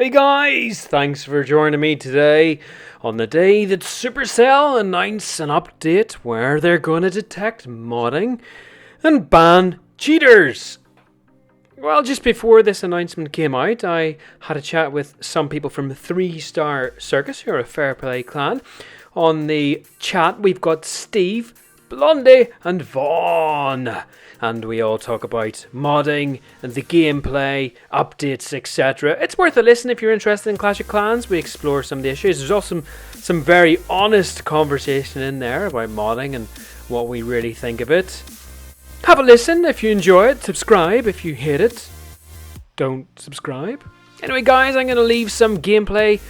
Hey guys, thanks for joining me today on the day that Supercell announced an update where they're going to detect modding and ban cheaters. Well, just before this announcement came out, I had a chat with some people from Threestarcircus, who are a fair play clan. On the chat, we've got Steve, Blondie, and Vaughn. And we all talk about modding and the gameplay, updates, etc. It's worth a listen if you're interested in Clash of Clans. We explore some of the issues. There's also some very honest conversation in there about modding and what we really think of it. Have a listen if you enjoy it. Subscribe if you hate it. Don't subscribe. Anyway, guys, I'm going to leave some gameplay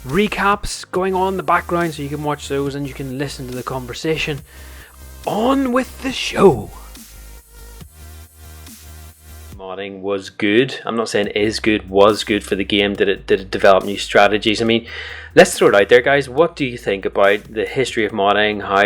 recaps going on in the background so you can watch those and you can listen to the conversation. On with the show. Modding was good. I'm not saying is good, was good for the game. Did it develop new strategies? I mean, let's throw it out there, guys. What do you think about the history of modding? How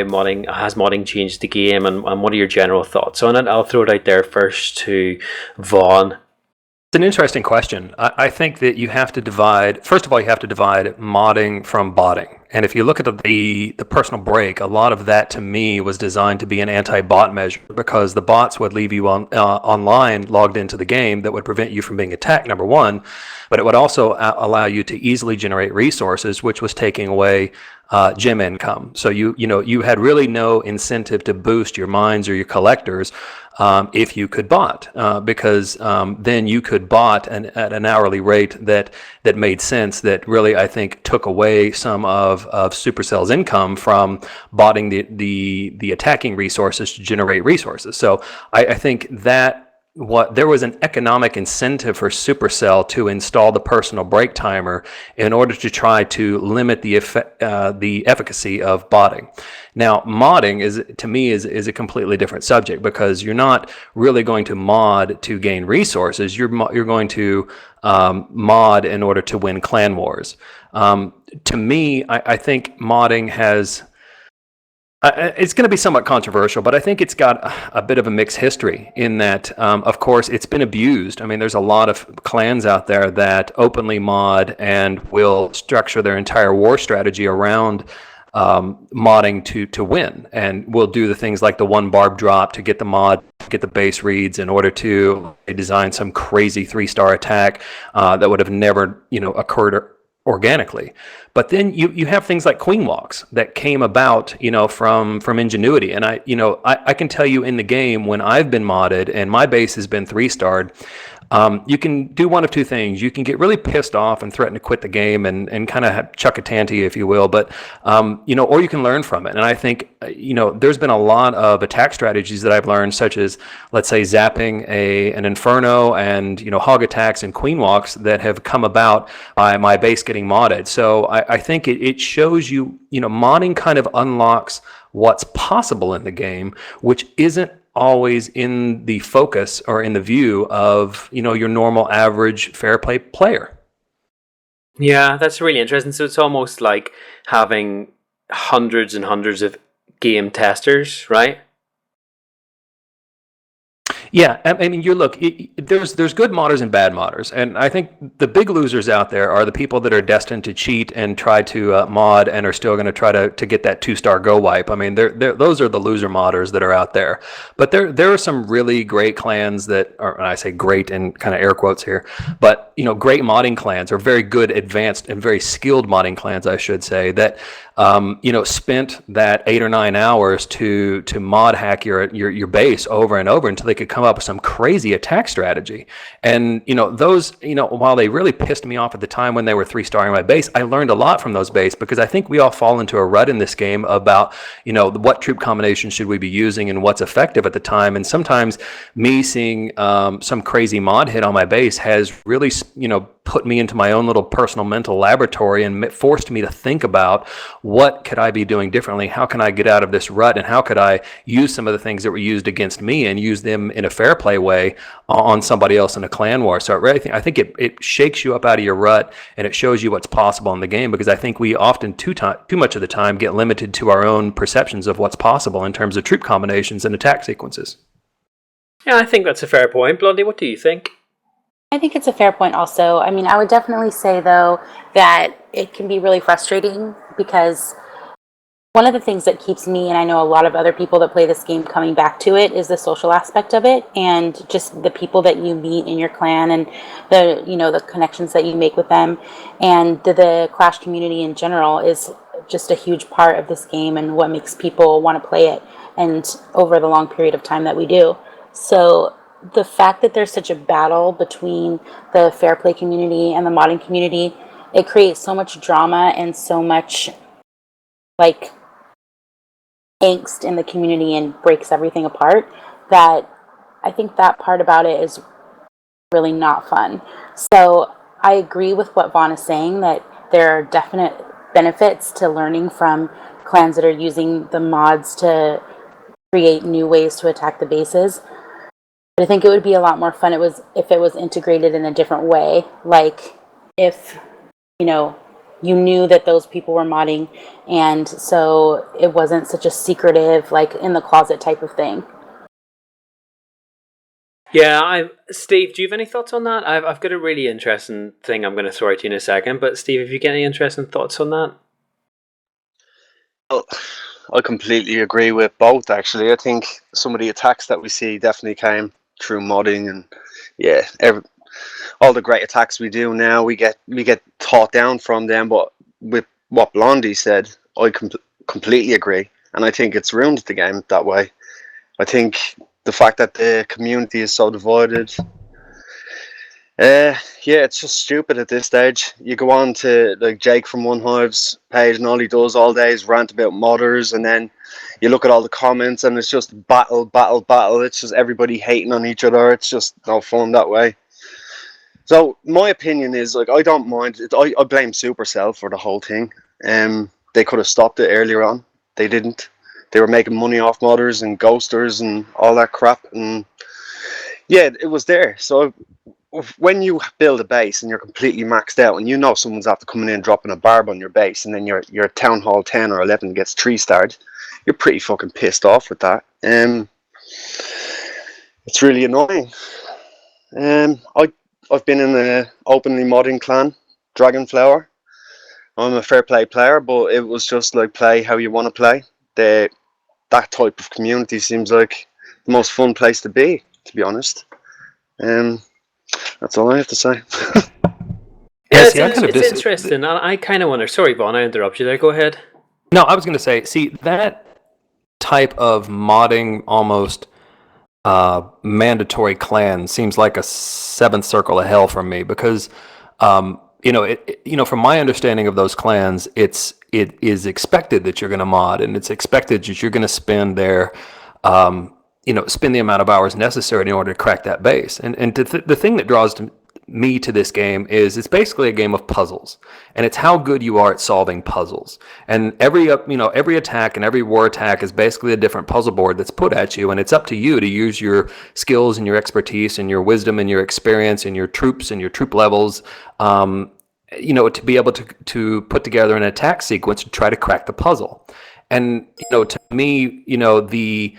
has modding changed the game, and what are your general thoughts on it? I'll throw it out there first to Vaughn. It's an interesting question. I think that you have to divide, first of all, you have to divide modding from botting. And if you look at the personal break, a lot of that to me was designed to be an anti-bot measure because the bots would leave you online logged into the game that would prevent you from being attacked, number one, but it would also allow you to easily generate resources, which was taking away gem income. So you had really no incentive to boost your mines or your collectors if you could bot, because then you could bot at an hourly rate that made sense, that really I think took away some of Supercell's income from botting the attacking resources to generate resources. So I think that there was an economic incentive for Supercell to install the personal break timer in order to try to limit the efficacy of botting. Now, modding to me is a completely different subject because you're not really going to mod to gain resources. You're going to mod in order to win clan wars. To me, I think modding has. It's going to be somewhat controversial, but I think it's got a bit of a mixed history in that, of course, it's been abused. I mean, there's a lot of clans out there that openly mod and will structure their entire war strategy around modding to win, and will do the things like the one barb drop to get the mod, get the base reads in order to design some crazy 3-star attack that would have never, occurred organically. But then you have things like queen walks that came about, from ingenuity. And I can tell you in the game when I've been modded and my base has been 3-starred, you can do one of two things. You can get really pissed off and threaten to quit the game and kind of chuck a tanty, if you will, but or you can learn from it. And I think there's been a lot of attack strategies that I've learned, such as, let's say, zapping an inferno and hog attacks and queen walks that have come about by my base getting modded. So I think it shows you, modding kind of unlocks what's possible in the game, which isn't always in the focus or in the view of your normal average fair play player. Yeah, that's really interesting. So it's almost like having hundreds and hundreds of game testers, right? Yeah, I mean, there's good modders and bad modders, and I think the big losers out there are the people that are destined to cheat and try to mod and are still going to try to get that 2-star go wipe. I mean, those are the loser modders that are out there. But there are some really great clans that are, and I say great in kind of air quotes here, but great modding clans, or very good, advanced, and very skilled modding clans, I should say, that spent that 8 or 9 hours to mod hack your base over and over until they could come up with some crazy attack strategy. And those, while they really pissed me off at the time when they were 3-starring my base, I learned a lot from those base, because I think we all fall into a rut in this game about what troop combination should we be using and what's effective at the time. And sometimes me seeing some crazy mod hit on my base has really put me into my own little personal mental laboratory and forced me to think about what could I be doing differently, how can I get out of this rut, and how could I use some of the things that were used against me and use them in a fair play way on somebody else in a clan war. So I think it shakes you up out of your rut, and it shows you what's possible in the game, because I think we often too much of the time get limited to our own perceptions of what's possible in terms of troop combinations and attack sequences. Yeah, I think that's a fair point. Blondie, what do you think? I think it's a fair point also. I mean, I would definitely say, though, that it can be really frustrating because one of the things that keeps me, and I know a lot of other people that play this game, coming back to it is the social aspect of it, and just the people that you meet in your clan, and the connections that you make with them, and the Clash community in general is just a huge part of this game and what makes people want to play it, and over the long period of time that we do. So the fact that there's such a battle between the fair play community and the modding community, it creates so much drama and so much like angst in the community and breaks everything apart, that I think that part about it is really not fun. So I agree with what Vaughn is saying, that there are definite benefits to learning from clans that are using the mods to create new ways to attack the bases. But I think it would be a lot more fun if it was integrated in a different way. Like if, you know, you knew that those people were modding, and so it wasn't such a secretive, like in the closet type of thing. Yeah, Steve, do you have any thoughts on that? I've got a really interesting thing I'm going to throw at you in a second, but Steve, have you got any interesting thoughts on that? Well, I completely agree with both. Actually, I think some of the attacks that we see definitely came through modding, and yeah, all the great attacks we do now, we get taught down from them. But with what Blondie said, I completely agree, and I think it's ruined the game that way. I think the fact that the community is so divided, yeah, it's just stupid at this stage. You go on to like Jake from One Hive's page, and all he does all day is rant about modders, and then you look at all the comments, and it's just battle, battle, battle. It's just everybody hating on each other. It's just no fun that way. So my opinion is, like, I don't mind. I blame Supercell for the whole thing. They could have stopped it earlier on. They didn't. They were making money off modders and ghosters and all that crap, and yeah, it was there. So when you build a base and you're completely maxed out, and you know someone's after coming in dropping a barb on your base, and then your town hall 10 or 11 gets 3-starred, you're pretty fucking pissed off with that. It's really annoying. I've been in an openly modding clan, Dragonflower. I'm a fair play player, but it was just like, play how you want to play. That type of community seems like the most fun place to be honest. Um, that's all I have to say. Yeah, Yeah, see, I kind of it's interesting. I kind of wonder. Sorry, Vaughn, I interrupt you there. Go ahead. No, I was going to say, see, that type of modding almost mandatory clan seems like a seventh circle of hell for me because, from my understanding of those clans, it is expected that you're going to mod, and it's expected that you're going to spend the amount of hours necessary in order to crack that base. And the thing that draws me to this game is it's basically a game of puzzles, and it's how good you are at solving puzzles. And every attack and every war attack is basically a different puzzle board that's put at you, and it's up to you to use your skills and your expertise and your wisdom and your experience and your troops and your troop levels, to be able to put together an attack sequence to try to crack the puzzle. And to me, the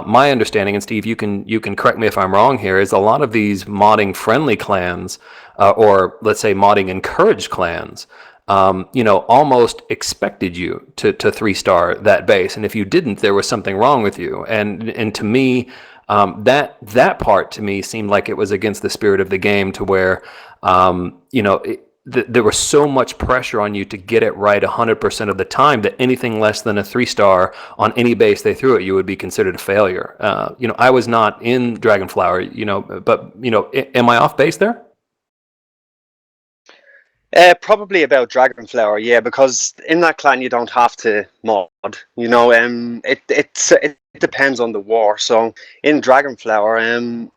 my understanding, and Steve, you can correct me if I'm wrong here, is a lot of these modding friendly clans, or let's say modding encouraged clans, almost expected you to 3-star that base, and if you didn't, there was something wrong with you. And to me, that part to me seemed like it was against the spirit of the game, to where there was so much pressure on you to get it right 100% of the time that anything less than a 3-star on any base they threw at you would be considered a failure. I was not in Dragonflower, but am I off base there? Probably about Dragonflower, yeah, because in that clan you don't have to mod. It depends on the war. So in Dragonflower,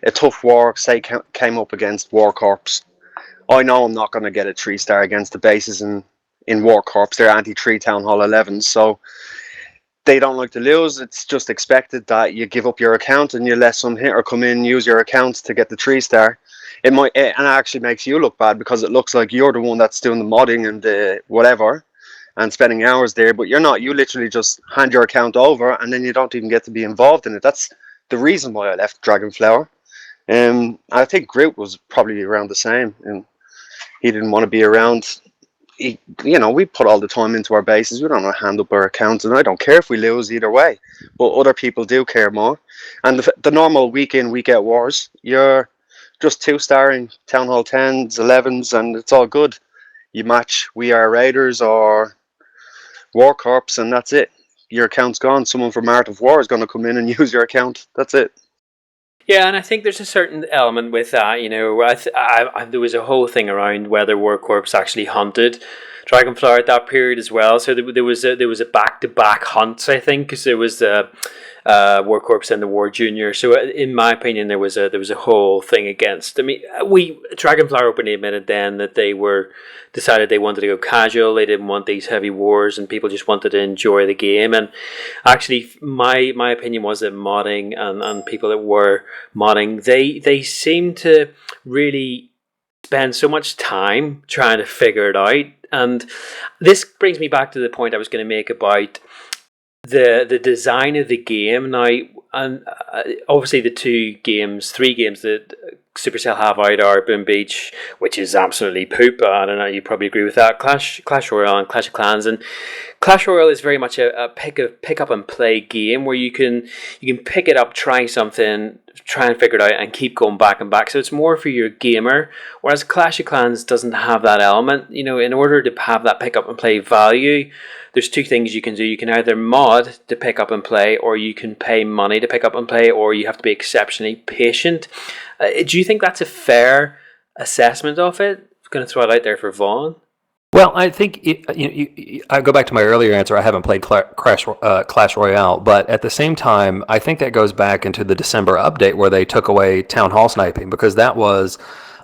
a tough war, say, came up against War Corps. I know I'm not going to get a 3-star against the bases in War Corps. They're anti-3 Town Hall 11s, so they don't like to lose. It's just expected that you give up your account and you let some hitter come in, use your account to get the 3-star. And it actually makes you look bad because it looks like you're the one that's doing the modding and the whatever and spending hours there, but you're not. You literally just hand your account over and then you don't even get to be involved in it. That's the reason why I left Dragonflower. I think Groot was probably around the same, and he didn't want to be around. We put all the time into our bases. We don't want to hand up our accounts, and I don't care if we lose either way. But other people do care more. And the normal week in, week out wars, you're just two-starring Town Hall 10s, 11s, and it's all good. You match We Are Raiders or War Corps, and that's it. Your account's gone. Someone from Art of War is going to come in and use your account. That's it. Yeah, and I think there's a certain element with that. There was a whole thing around whether War Corps actually hunted Dragonflower at that period as well. So there was a back-to-back hunts, I think, because there was the War Corps and the War Junior. So in my opinion, there was a whole thing against. I mean, Dragonflower openly admitted then that they decided they wanted to go casual. They didn't want these heavy wars, and people just wanted to enjoy the game. And actually, my opinion was that modding and people that were modding, they seem to really spend so much time trying to figure it out. And this brings me back to the point I was going to make about the design of the game now. And obviously the three games that Supercell have out are Boom Beach, which is absolutely poop. I don't know, you probably agree with that. Clash Royale and Clash of Clans. And Clash Royale is very much a pick up and play game where you can pick it up, try something, try and figure it out, and keep going back and back. So it's more for your gamer. Whereas Clash of Clans doesn't have that element. In order to have that pick up and play value, there's two things you can do. You can either mod to pick up and play, or you can pay money to pick up and play, or you have to be exceptionally patient. Do you think that's a fair assessment of it? I'm going to throw it out there for Vaughn. Well, I think I go back to my earlier answer. I haven't played Clash Royale, but at the same time, I think that goes back into the December update where they took away town hall sniping, because that was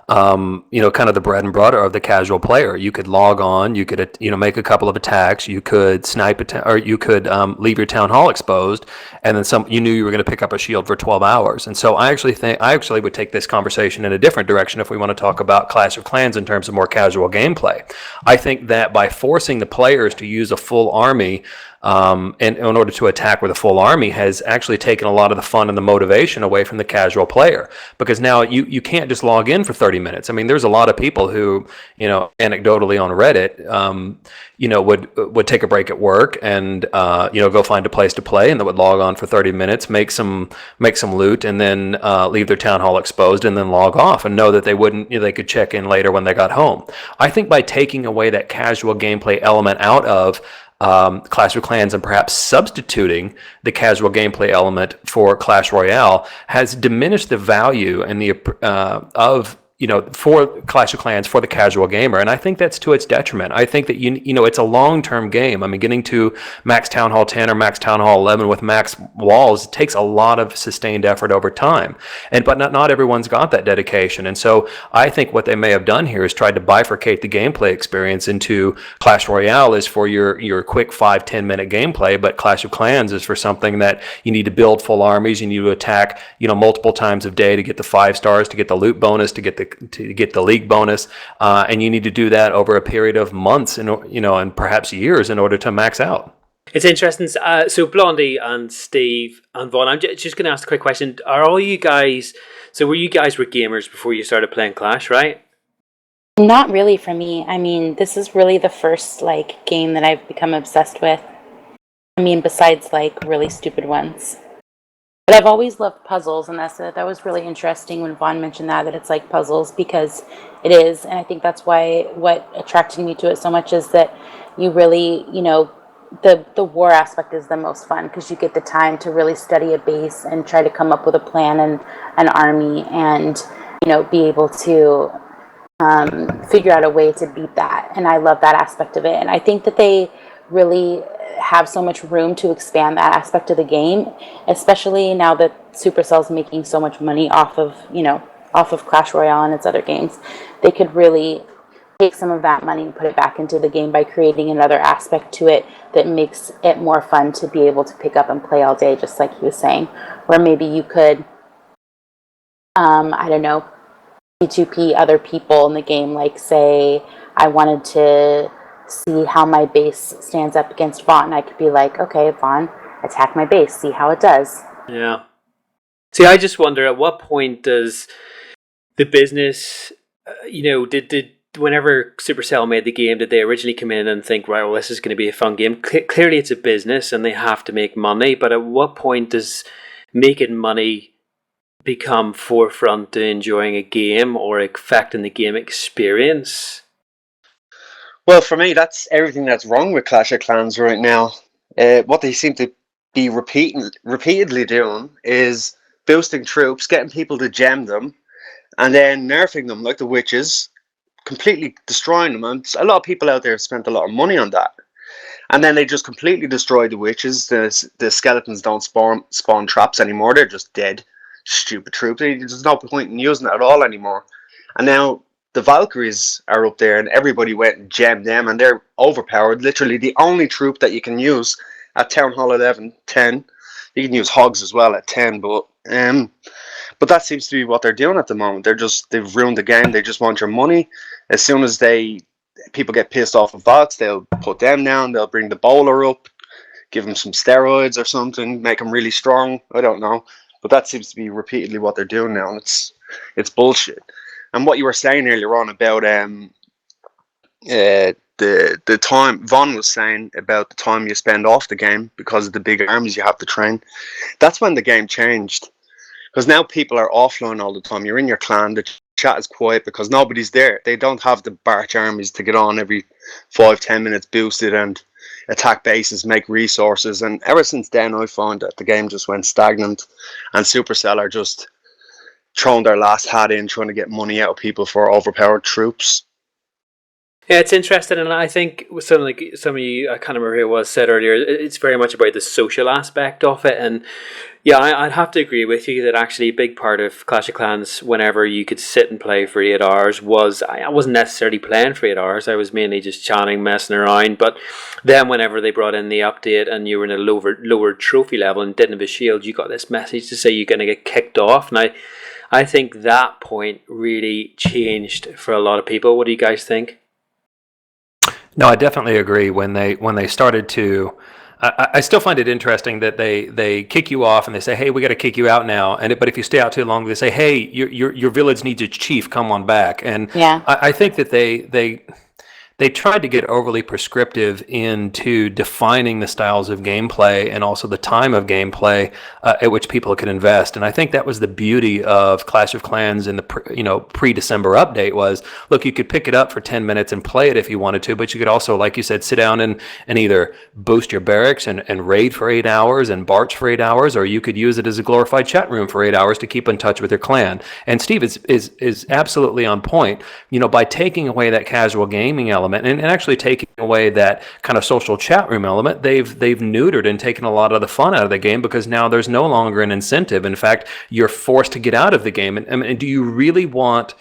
kind of the bread and butter of the casual player. You could log on, you could make a couple of attacks, you could snipe or you could leave your town hall exposed, and then you knew you were going to pick up a shield for 12 hours. And so I actually would take this conversation in a different direction if we want to talk about Clash of Clans in terms of more casual gameplay. I think that by forcing the players to use a full army and in order to attack with a full army has actually taken a lot of the fun and the motivation away from the casual player, because now you can't just log in for 30 minutes. I mean, there's a lot of people who, anecdotally on Reddit, would take a break at work and go find a place to play, and they would log on for 30 minutes, make some loot, and then leave their town hall exposed, and then log off and know that they could check in later when they got home. I think by taking away that casual gameplay element out of Clash of Clans and perhaps substituting the casual gameplay element for Clash Royale has diminished the value and the for Clash of Clans for the casual gamer, and I think that's to its detriment. I think that it's a long-term game. I mean, getting to max Town Hall 10 or max Town Hall 11 with max walls takes a lot of sustained effort over time, but not everyone's got that dedication. And so I think what they may have done here is tried to bifurcate the gameplay experience into Clash Royale is for your quick 5-10 minute gameplay, but Clash of Clans is for something that you need to build full armies, you need to attack multiple times of day to get the 5 stars, to get the loot bonus, to get the league bonus, and you need to do that over a period of months and perhaps years in order to max out. It's interesting. So Blondie and Steve and Vaughn, I'm just going to ask a quick question. Are all you guys? So were you guys gamers before you started playing Clash, right? Not really for me. I mean, this is really the first game that I've become obsessed with. I mean, besides really stupid ones. But I've always loved puzzles, and that was really interesting when Vaughn mentioned that it's like puzzles, because it is, and I think that's why what attracted me to it so much is that you really, the war aspect is the most fun, because you get the time to really study a base and try to come up with a plan and an army, and be able to figure out a way to beat that. And I love that aspect of it, and I think that they really have so much room to expand that aspect of the game, especially now that Supercell's making so much money off of Clash Royale and its other games. They could really take some of that money and put it back into the game by creating another aspect to it that makes it more fun to be able to pick up and play all day, just like he was saying, where maybe you could I don't know, P2P other people in the game, say I wanted to see how my base stands up against Vaughn. I could be like, okay, Vaughn, attack my base, see how it does. Yeah. See, I just wonder at what point does the business, did whenever Supercell made the game, did they originally come in and think, right, well, this is going to be a fun game? Clearly, it's a business and they have to make money. But at what point does making money become forefront to enjoying a game or affecting the game experience? Well, for me, that's everything that's wrong with Clash of Clans right now. What they seem to be repeatedly doing is boosting troops, getting people to gem them, and then nerfing them like the witches, completely destroying them. And a lot of people out there have spent a lot of money on that. And then they just completely destroy the witches. The skeletons don't spawn traps anymore. They're just dead. Stupid troops. There's no point in using it at all anymore. And now the Valkyries are up there, and everybody went and gemmed them, and they're overpowered. Literally the only troop that you can use at Town Hall 11, 10. You can use Hogs as well at 10, but that seems to be what they're doing at the moment. They've ruined the game. They just want your money. As soon as people get pissed off of bots, they'll put them down. They'll bring the bowler up, give them some steroids or something, make them really strong. I don't know, but that seems to be repeatedly what they're doing now, and it's bullshit. And what you were saying earlier on about the time Von was saying about the time you spend off the game because of the big armies you have to train, that's when the game changed. Because now people are offline all the time. You're in your clan, the chat is quiet because nobody's there. They don't have the barch armies to get on every 5-10 minutes boosted and attack bases, make resources. And ever since then, I found that the game just went stagnant, and Supercell are just throwing their last hat in, trying to get money out of people for overpowered troops. Yeah, it's interesting, and I think some of you, I can't remember who it was, said earlier, it's very much about the social aspect of it, and yeah, I'd have to agree with you that actually a big part of Clash of Clans, whenever you could sit and play for 8 hours, I wasn't necessarily playing for 8 hours, I was mainly just chatting, messing around, but then whenever they brought in the update and you were in a lower trophy level and didn't have a shield, you got this message to say you're going to get kicked off. Now, I think that point really changed for a lot of people. What do you guys think? No, I definitely agree. When they started to, I still find it interesting that they kick you off and they say, "Hey, we got to kick you out now." But if you stay out too long, they say, "Hey, your village needs a chief. Come on back." And Yeah. I think that they tried to get overly prescriptive into defining the styles of gameplay and also the time of gameplay at which people could invest. And I think that was the beauty of Clash of Clans in the pre-December update was, look, you could pick it up for 10 minutes and play it if you wanted to, but you could also, like you said, sit down and either boost your barracks and raid for 8 hours and barch for 8 hours, or you could use it as a glorified chat room for 8 hours to keep in touch with your clan. And Steve is absolutely on point. By taking away that casual gaming element, and actually taking away that kind of social chat room element, they've neutered and taken a lot of the fun out of the game, because now there's no longer an incentive. In fact, you're forced to get out of the game. And do you really want...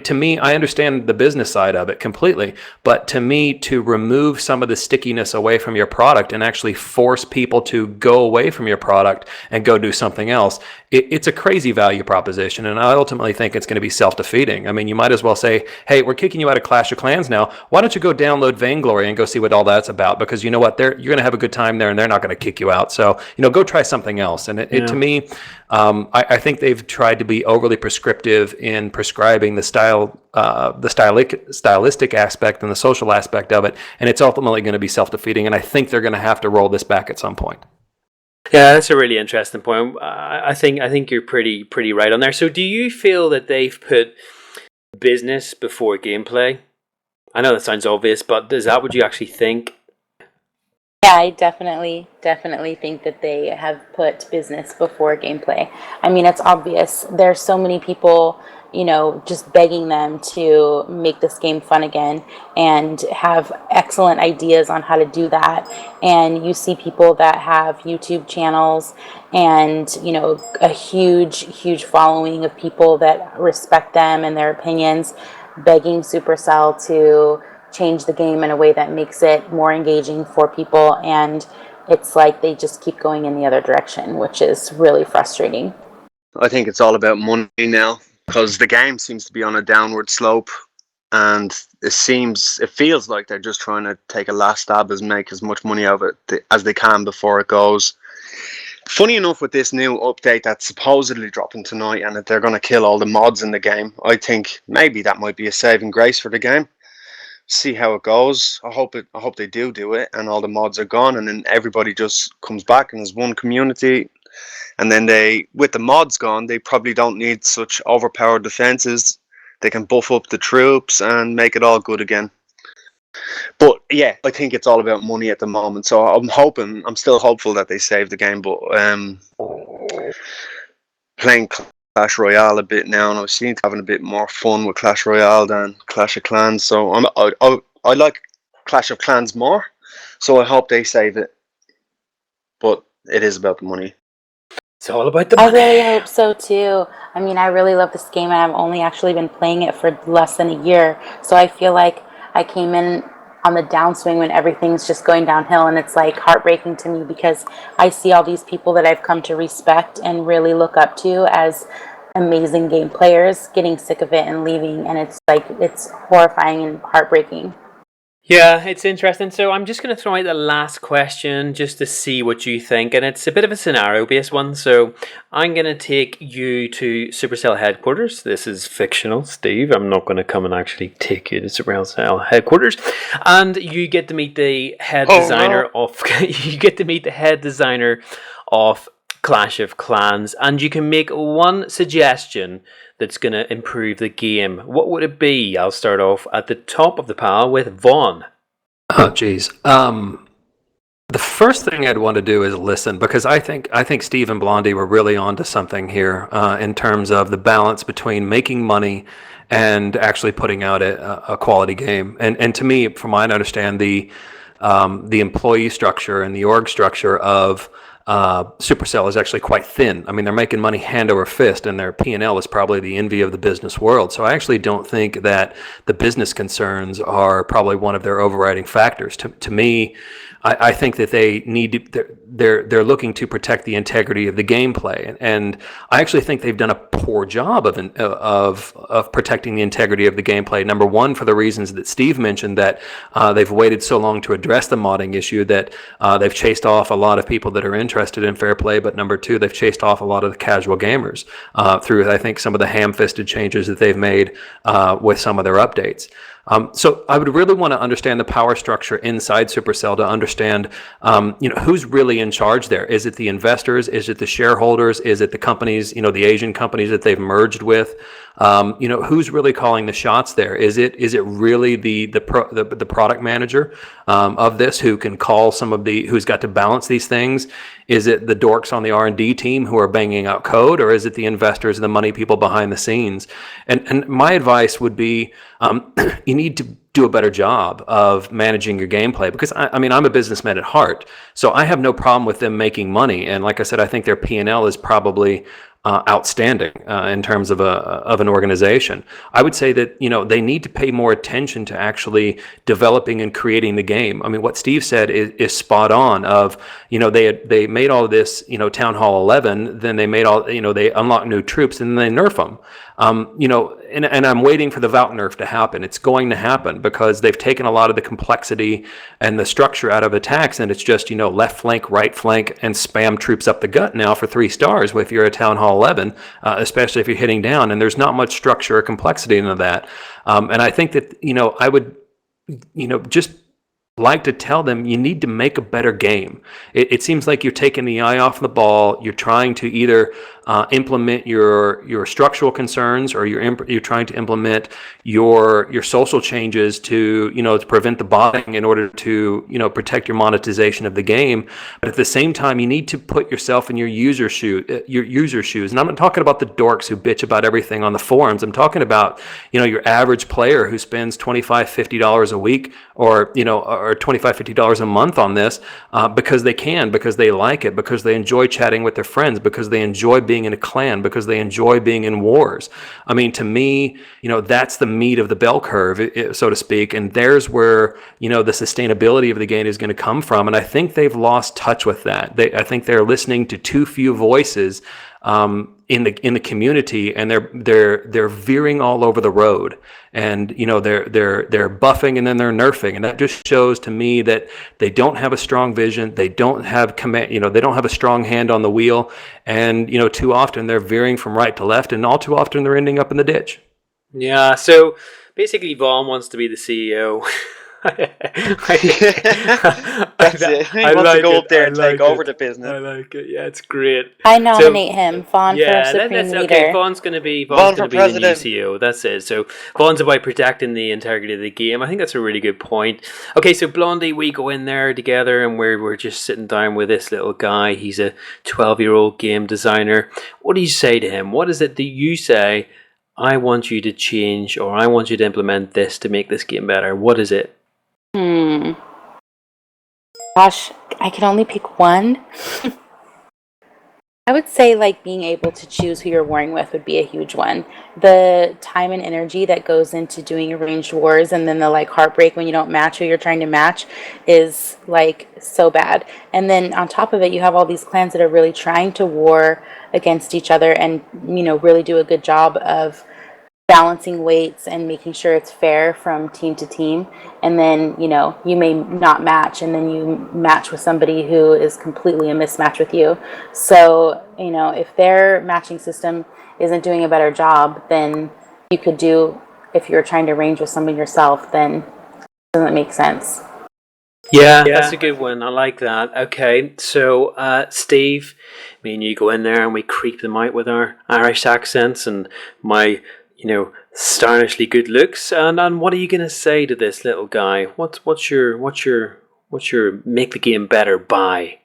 to me, I understand the business side of it completely, but to me, to remove some of the stickiness away from your product and actually force people to go away from your product and go do something else, it's a crazy value proposition, and I ultimately think it's going to be self-defeating. I mean, you might as well say, hey, we're kicking you out of Clash of Clans now. Why don't you go download Vainglory and go see what all that's about? Because you know what? You're going to have a good time there, and they're not going to kick you out. So, go try something else. And to me, I think they've tried to be overly prescriptive in prescribing the stylistic aspect and the social aspect of it, and it's ultimately going to be self-defeating. And I think they're going to have to roll this back at some point. Yeah, that's a really interesting point. I think you're pretty right on there. So, do you feel that they've put business before gameplay? I know that sounds obvious, but is that what you actually think? Yeah, I definitely think that they have put business before gameplay. I mean, it's obvious. There's so many people, just begging them to make this game fun again and have excellent ideas on how to do that. And you see people that have YouTube channels and, a huge following of people that respect them and their opinions, begging Supercell to change the game in a way that makes it more engaging for people, and it's like they just keep going in the other direction, which is really frustrating. I think it's all about money now, because the game seems to be on a downward slope, and it feels like they're just trying to take a last stab and make as much money out of it as they can before it goes. Funny enough, with this new update that's supposedly dropping tonight, and that they're going to kill all the mods in the game, I think maybe that might be a saving grace for the game. See how it goes. I hope they do it, and all the mods are gone, and then everybody just comes back and there's one community. And then with the mods gone, they probably don't need such overpowered defenses. They can buff up the troops and make it all good again. But yeah, I think it's all about money at the moment. So I'm still hopeful that they save the game. But playing Clash Royale a bit now, and I seem to having a bit more fun with Clash Royale than Clash of Clans. So I like Clash of Clans more. So I hope they save it. But it is about the money. It's all about the I money. really hope so too. I mean, I really love this game, and I've only actually been playing it for less than a year. So I feel like I came in on the downswing when everything's just going downhill, and it's like heartbreaking to me because I see all these people that I've come to respect and really look up to as amazing game players getting sick of it and leaving, and it's horrifying and heartbreaking. Yeah, it's interesting. So I'm just going to throw out the last question just to see what you think. And it's a bit of a scenario-based one. So I'm going to take you to Supercell headquarters. This is fictional, Steve. I'm not going to come and actually take you to Supercell headquarters. And you get to meet the head designer of... You get to meet the head designer of Clash of Clans. And you can make one suggestion that's going to improve the game. What would it be? I'll start off at the top of the pile with Vaughn. Oh, geez. The first thing I'd want to do is listen, because I think Steve and Blondie were really onto something here in terms of the balance between making money and actually putting out a quality game. And to me, from what I understand, the employee structure and the org structure of Supercell is actually quite thin. I mean, they're making money hand over fist, and their P&L is probably the envy of the business world. So I actually don't think that the business concerns are probably one of their overriding factors. To me, I think that they need to, they're looking to protect the integrity of the gameplay, and I actually think they've done a poor job of protecting the integrity of the gameplay. Number one, for the reasons that Steve mentioned, that they've waited so long to address the modding issue that they've chased off a lot of people that are interested in fair play. But number two, they've chased off a lot of the casual gamers through, I think, some of the ham-fisted changes that they've made with some of their updates. So I would really want to understand the power structure inside Supercell to understand, who's really in charge there. Is it the investors? Is it the shareholders? Is it the companies, the Asian companies that they've merged with? Who's really calling the shots there? Is it really the product manager of this who can call who's got to balance these things? Is it the dorks on the R&D team who are banging out code, or is it the investors and the money people behind the scenes? And my advice would be, you need to do a better job of managing your gameplay, because I'm a businessman at heart, so I have no problem with them making money. And like I said, I think their P&L is probably outstanding in terms of an organization. I would say that they need to pay more attention to actually developing and creating the game. I mean, what Steve said is spot on. Of they made all of this Town Hall 11, then they made all they unlock new troops, and then they nerf them. And I'm waiting for the Vault nerf to happen. It's going to happen because they've taken a lot of the complexity and the structure out of attacks, and it's just left flank, right flank, and spam troops up the gut now for 3 stars if you're a Town Hall 11, especially if you're hitting down, and there's not much structure or complexity into that. And I think that I would just like to tell them, you need to make a better game. It seems like you're taking the eye off the ball. You're trying to either implement your structural concerns, or you're trying to implement your social changes to to prevent the botting in order to protect your monetization of the game. But at the same time, you need to put yourself in your user shoes. And I'm not talking about the dorks who bitch about everything on the forums. I'm talking about your average player who spends $25-$50 a week, or $25-$50 a month on this because they like it, because they enjoy chatting with their friends, because they enjoy being in a clan, because they enjoy being in wars. I mean, to me, that's the meat of the bell curve, so to speak, and there's where the sustainability of the game is going to come from. And I think they've lost touch with that. I think they're listening to too few voices in the community, and they're veering all over the road, and they're buffing and then they're nerfing, and that just shows to me that they don't have a strong vision, they don't have command, they don't have a strong hand on the wheel, and too often they're veering from right to left, and all too often they're ending up in the ditch. Yeah, so basically Vaughn wants to be the CEO. That's it. He wants to go up there and take over the business. I like it. Yeah, it's great. I nominate him, Vaughn, for Supreme Leader. Okay. Vaughn's going to be the new CEO. That's it. So Vaughn's about protecting the integrity of the game. I think that's a really good point. Okay, so Blondie, we go in there together, and we're just sitting down with this little guy. He's a 12-year-old game designer. What do you say to him? What is it that you say? I want you to change, or I want you to implement this to make this game better. What is it? Gosh, I can only pick one. I would say being able to choose who you're warring with would be a huge one. The time and energy that goes into doing arranged wars, and then the heartbreak when you don't match who you're trying to match, is so bad. And then on top of it, you have all these clans that are really trying to war against each other, and really do a good job of balancing weights and making sure it's fair from team to team. And then you may not match, and then you match with somebody who is completely a mismatch with you. So if their matching system isn't doing a better job than you could do if you're trying to range with somebody yourself, then it doesn't make sense. Yeah, that's a good one. I like that. Okay, so Steve, me and you go in there and we creep them out with our Irish accents and my astonishingly good looks. And what are you gonna say to this little guy? What's your make the game better by?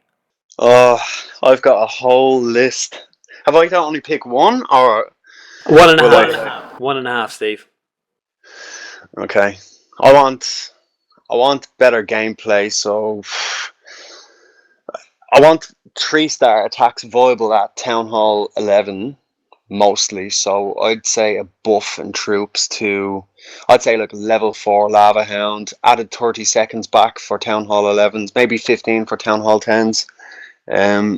Oh, I've got a whole list. Have I to only pick one, or one and a half? 1.5, Steve. Okay, I want better gameplay. So I want 3-star attacks viable at Town Hall 11. Mostly, so I'd say a buff and troops to, I'd say level 4 Lava Hound, added 30 seconds back for Town Hall 11s, maybe 15 for Town Hall 10s,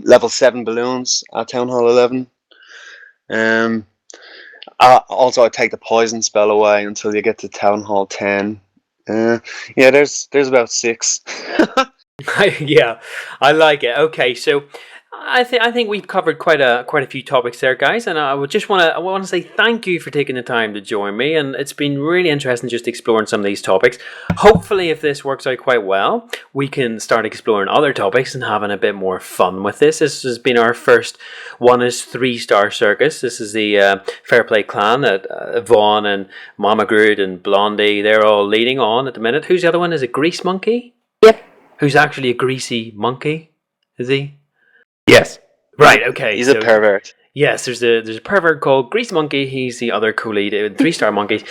level 7 balloons at Town Hall 11. Also I'd take the poison spell away until you get to Town Hall 10. There's about 6. Yeah, I like it. Okay, so I think we've covered quite a few topics there, guys, and I want to say thank you for taking the time to join me, and it's been really interesting just exploring some of these topics. Hopefully, if this works out quite well, we can start exploring other topics and having a bit more fun with this. This has been our first one, is Threestarcircus. This is the Fair Play clan that Vaughn and Mama Groot and Blondie, they're all leading on at the minute. Who's the other one? Is it Grease Monkey? Yep. Who's actually a greasy monkey? Is he? Yes. Right, okay. He's a pervert. Yes, there's a pervert called Grease Monkey. He's the other co-lead in 3-star monkeys.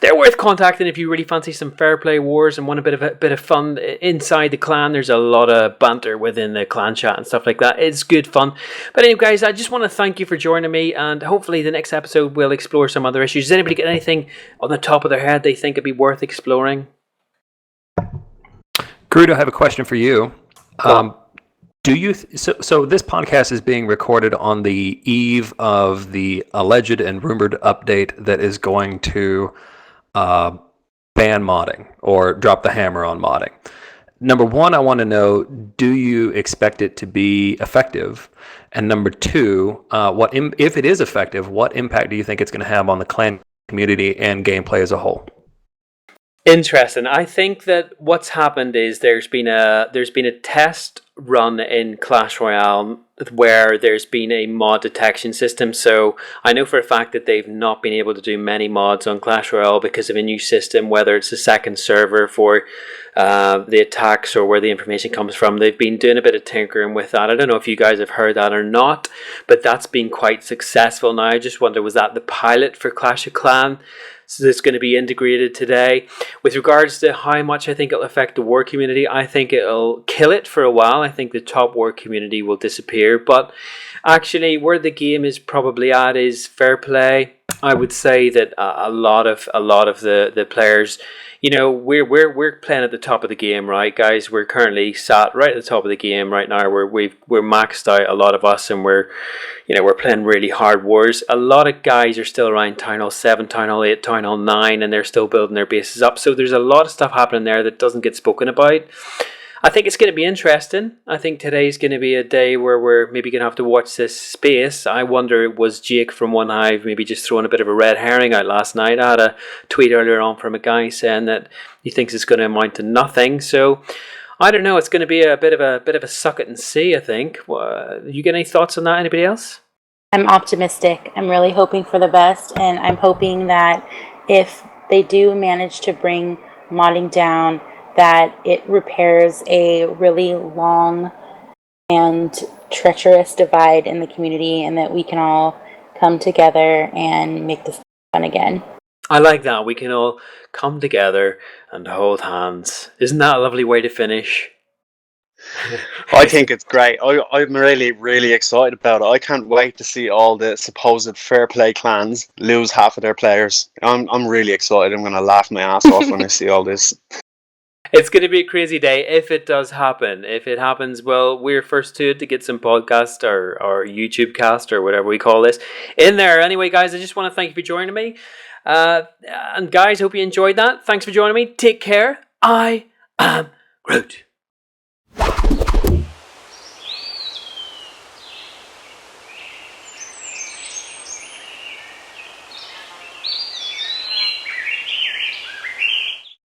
They're worth contacting if you really fancy some fair play wars and want a bit of fun inside the clan. There's a lot of banter within the clan chat and stuff like that. It's good fun. But anyway, guys, I just want to thank you for joining me, and hopefully the next episode we'll explore some other issues. Does anybody get anything on the top of their head they think it'd be worth exploring? Groottv, I have a question for you. Do you so this podcast is being recorded on the eve of the alleged and rumored update that is going to ban modding or drop the hammer on modding. Number one, I want to know, do you expect it to be effective? And number two, if it is effective, what impact do you think it's going to have on the clan community and gameplay as a whole? Interesting. I think that what's happened is there's been a test run in Clash Royale where there's been a mod detection system. So I know for a fact that they've not been able to do many mods on Clash Royale because of a new system, whether it's a second server for the attacks or where the information comes from. They've been doing a bit of tinkering with that. I don't know if you guys have heard that or not, but that's been quite successful now. I just wonder, was that the pilot for Clash of Clans? So that's going to be integrated today. With regards to how much I think it'll affect the war community, I think it'll kill it for a while. I think the top war community will disappear. But actually, where the game is probably at is fair play. I would say that a lot of the players, we're playing at the top of the game, right, guys? We're currently sat right at the top of the game right now. We're maxed out, a lot of us, and we're playing really hard wars. A lot of guys are still around Town Hall 7, Town Hall 8, Town Hall 9, and they're still building their bases up. So there's a lot of stuff happening there that doesn't get spoken about. I think it's going to be interesting. I think today's going to be a day where we're maybe going to have to watch this space. I wonder, was Jake from One Hive maybe just throwing a bit of a red herring out last night? I had a tweet earlier on from a guy saying that he thinks it's going to amount to nothing. So I don't know. It's going to be a bit of a suck it and see, I think. You get any thoughts on that? Anybody else? I'm optimistic. I'm really hoping for the best, and I'm hoping that if they do manage to bring modding down, that it repairs a really long and treacherous divide in the community, and that we can all come together and make this fun again. I like that. We can all come together and hold hands. Isn't that a lovely way to finish? I think it's great. I'm really, really excited about it. I can't wait to see all the supposed fair play clans lose half of their players. I'm really excited. I'm going to laugh my ass off when I see all this. It's going to be a crazy day if it does happen. If it happens, well, we're first to it to get some podcast or YouTube cast or whatever we call this in there. Anyway, guys, I just want to thank you for joining me. And guys, hope you enjoyed that. Thanks for joining me. Take care. I am Groottv.